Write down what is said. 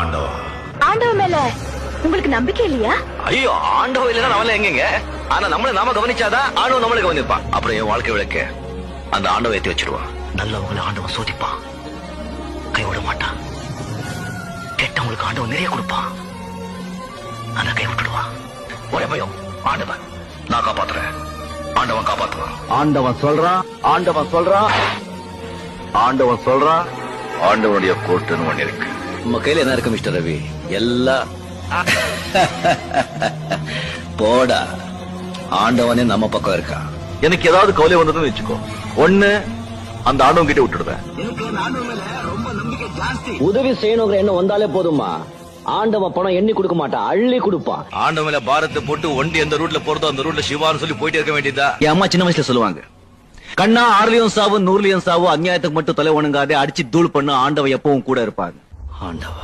ஆண்டவா, ஆண்டவ மேல உங்களுக்கு நம்பிக்கை இல்லையா? ஐயோ, ஆண்டவ இல்லைன்னா நம்மள எங்கங்க? ஆனா நாம கவனிச்சாதான் ஆண்டவன் நம்மள கவனிப்பான். அப்புறம் என் வாழ்க்கை விளக்க அந்த ஆண்டவ ஏத்தி வச்சிருவான். நல்லவங்களை ஆண்டவன் சோதிப்பான், கைவிட மாட்டான். கெட்டவங்களுக்கு ஆண்டவன் நிறைய கொடுப்பான், ஆனா கை விட்டுடுவான். ஒரே பயம், ஆண்டவன் நான் காப்பாத்துறேன், ஆண்டவன் காப்பாத்துவான். ஆண்டவன் சொல்றான், ஆண்டவன் சொல்றான், ஆண்டவன் சொல்றான். ஆண்டவனுடைய கோர்ட்டுன்னு ஒண்ணு இருக்கு. உங்க கையில என்ன இருக்கு மிஸ்டர் ரவி? எல்லாம் போடா, ஆண்டவனே நம்ம பக்கம் இருக்கான். எனக்கு ஏதாவது கவலை வந்ததுன்னு வச்சுக்கோ, ஒண்ணு அந்த ஆண்டவன் கிட்ட விட்டுடுவேன். உதவி செய்யணுங்கிற எண்ணம் வந்தாலே போதுமா, ஆண்டவன் பணம் எண்ணி கொடுக்க மாட்டான், அள்ளி கொடுப்பான். ஆண்டவன் மேல பாரத்தை போட்டு ஒண்டி எந்த ரூட்ல போறதோ அந்த ரூட்ல சிவான்னு சொல்லி போயிட்டே இருக்க வேண்டியதா. என் அம்மா சின்ன வயசுல சொல்லுவாங்க, கண்ணா 6லயும் சாவு 100லயும் சாவு, அநியாயத்துக்கு மட்டும் தலை ஒணுங்காதே, அடிச்சு தூள் பண்ணு, ஆண்டவன் எப்பவும் கூட இருப்பாங்க. ஆண்டவா.